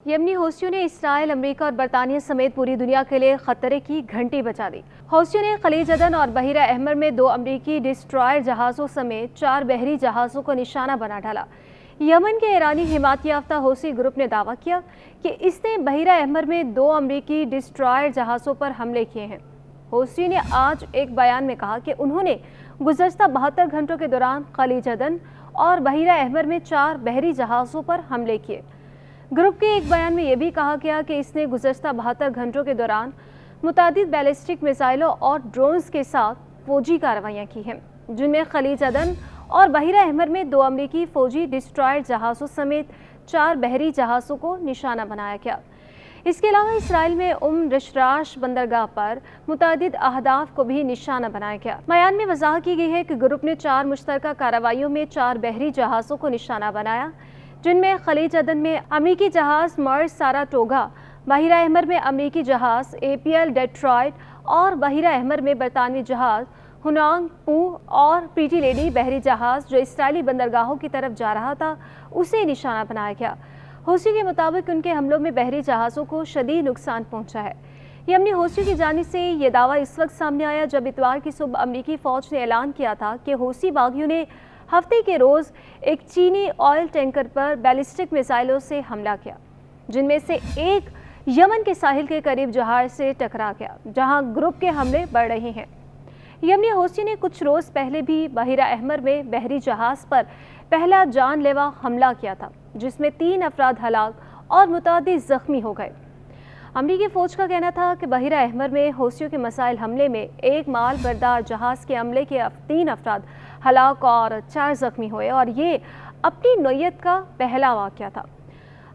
यमनी हौसियों ने Israel, America और बरतानिया समेत पूरी दुनिया के लिए खतरे की घंटी बजा दी। हौसियों ने खलीज अदन और बहीरा अहमर में 2 अमेरिकी डिस्ट्रॉयर जहाज़ों समेत 4 बहरी जहाज़ों को निशाना बना डाला। यमन के ईरानी हिमायत याफ्ता हौसी ग्रुप ने दावा किया कि इसने बहीरा अहमर में 2 अमेरिकी डिस्ट्रॉयर जहाज़ों पर हमले किए हैं। हौसी ने आज एक बयान में कहा कि उन्होंने गुज़श्ता 72 घंटों के दौरान खलीज अदन और बहीरा अहमर में 4 बहरी जहाज़ों पर हमले किए। ग्रुप के एक बयान में यह भी कहा गया कि इसने गुज़श्ता 72 घंटों के दौरान मुतादिद बैलिस्टिक मिसाइलों और ड्रोन्स के साथ फौजी कार्रवाइयाँ की हैं, जिनमें खलीज अदन और बहीरा अहमर में 2 अमेरिकी फौजी डिस्ट्रॉयर जहाज़ों समेत 4 बहरी जहाज़ों को निशाना बनाया गया। इसके अलावा इसराइल में रशराश बंदरगाह पर मुतादिद अहदाफ को भी निशाना बनाया गया। बयान में वजाहत की गई है कि ग्रुप ने 4 मुश्तरका कार्रवाइयों में 4 बहरी जहाज़ों को निशाना बनाया, जिनमें खलीज अदन में अमेरिकी जहाज़ मर्स साराटोगा, बहीरा अहमर में अमेरिकी जहाज़ APL डेट्रॉयट और बहीरा अहमर में बरतानवी जहाज़ हुनांग पू और प्रीटी लेडी बहरी जहाज़ जो इसराइली बंदरगाहों की तरफ जा रहा था, उसे निशाना बनाया गया। हौसी के मुताबिक उनके हमलों में बहरी जहाज़ों को शदीद नुकसान पहुंचा है। यमनी हौसी की जानिब से ये दावा इस वक्त सामने आया जब इतवार की सुबह अमेरिकी फ़ौज ने ऐलान किया था कि हौसी बागियों ने हफ्ते के रोज़ एक चीनी ऑयल टैंकर पर बैलिस्टिक मिसाइलों से हमला किया, जिनमें से एक यमन के साहिल के करीब जहाज़ से टकरा गया, जहां ग्रुप के हमले बढ़ रहे हैं। यमनी हौसी ने कुछ रोज़ पहले भी बहीरा अहमर में बहरी जहाज़ पर पहला जानलेवा हमला किया था, जिसमें 3 अफराद हलाक और मुतादिद ज़ख्मी हो गए। अमरीकी फ़ौज का कहना था कि बहीरा अहमर में हौसियों के मिसाइल हमले में एक माल बरदार जहाज़ के हमले के 3 अफराद हलाक और 4 ज़ख्मी हुए और ये अपनी नौयत का पहला वाक़या था।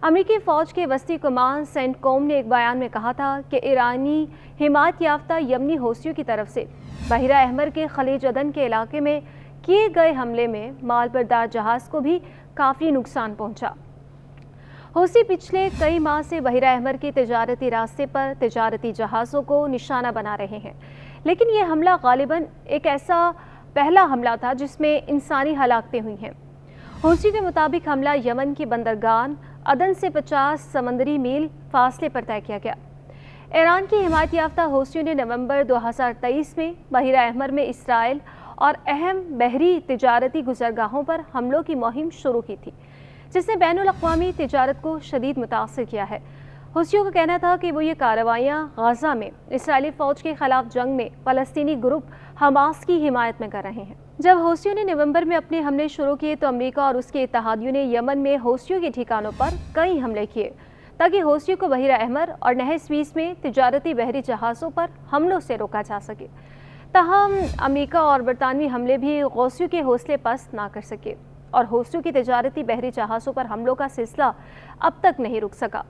अमरीकी फ़ौज के वस्ती कमान सेंटकॉम ने एक बयान में कहा था कि ईरानी हिमायत याफ्ता यमनी हौसियों की तरफ से बहीरा अहमर के खलीज अदन के इलाके में किए गए हमले में माल बरदार जहाज़ को भी काफ़ी नुकसान पहुंचा। हौसी पिछले कई माह से बहीरा अहमर के तिजारती रास्ते पर तिजारती जहाज़ों को निशाना बना रहे हैं, लेकिन ये हमला गालिबन एक ऐसा पहला हमला था जिसमें इंसानी हलाकतें हुई हैं। हौसी के मुताबिक हमला यमन की बंदरगाह अदन से 50 समंदरी मील फासले पर तय किया गया। ईरान की हिमायत याफ्ता हौसियों ने नवंबर 2023 में बहीरा अहमर में इसराइल और अहम बहरी तिजारती गुजरगाहों पर हमलों की मुहिम शुरू की थी, जिसने बैनुल-अक़वामी तिजारत को शदीद मुतासिर किया है। हौसियों का कहना था कि वो ये कार्रवाइयाँ गाज़ा में इसराइली फ़ौज के खिलाफ जंग में फ़लस्तीनी ग्रुप हमास की हिमायत में कर रहे हैं। जब हौसियों ने नवंबर में अपने हमले शुरू किए तो अमेरिका और उसके इत्तेहादियों ने यमन में हौसियों के ठिकानों पर कई हमले किए ताकि हौसियों को बहीरा अहमर और नहर स्वीज़ में तिजारती बहरी जहाज़ों पर हमलों से रोका जा सके। ताहम अमेरिका और बरतानवी हमले भी हौसियों के हौसले पस्त ना कर सके और हौसियों की तिजारती बहरी जहाज़ों पर हमलों का सिलसिला अब तक नहीं रुक सका।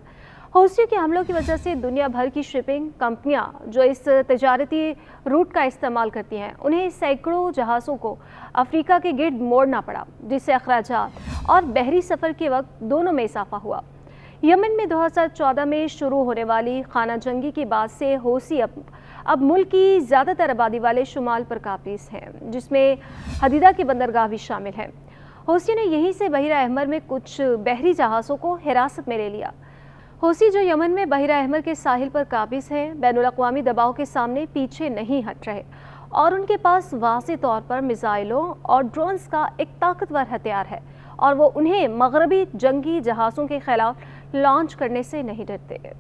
हौसियों के हमलों की वजह से दुनिया भर की शिपिंग कंपनियां जो इस तिजारती रूट का इस्तेमाल करती हैं, उन्हें सैकड़ों जहाज़ों को अफ्रीका के गिर्द मोड़ना पड़ा, जिससे अखराजात और बहरी सफ़र के वक्त दोनों में इजाफा हुआ। यमन में 2014 में शुरू होने वाली खाना जंगी के बाद से हौसी अब मुल्क की ज़्यादातर आबादी वाले शुमाल पर काबिज हैं, जिसमें हदीदा की बंदरगाह भी शामिल है। हौसी ने यहीं से बहीरा अहमर में कुछ बहरी जहाज़ों को हिरासत में ले लिया। हौसी जो यमन में बहीरा अहमर के साहिल पर काबिज हैं, बैनुल-अक़वामी दबाव के सामने पीछे नहीं हट रहे और उनके पास वाज़ेह तौर पर मिसाइलों और ड्रोन्स का एक ताकतवर हथियार है और वो उन्हें मगरबी जंगी जहाज़ों के खिलाफ लॉन्च करने से नहीं डरते।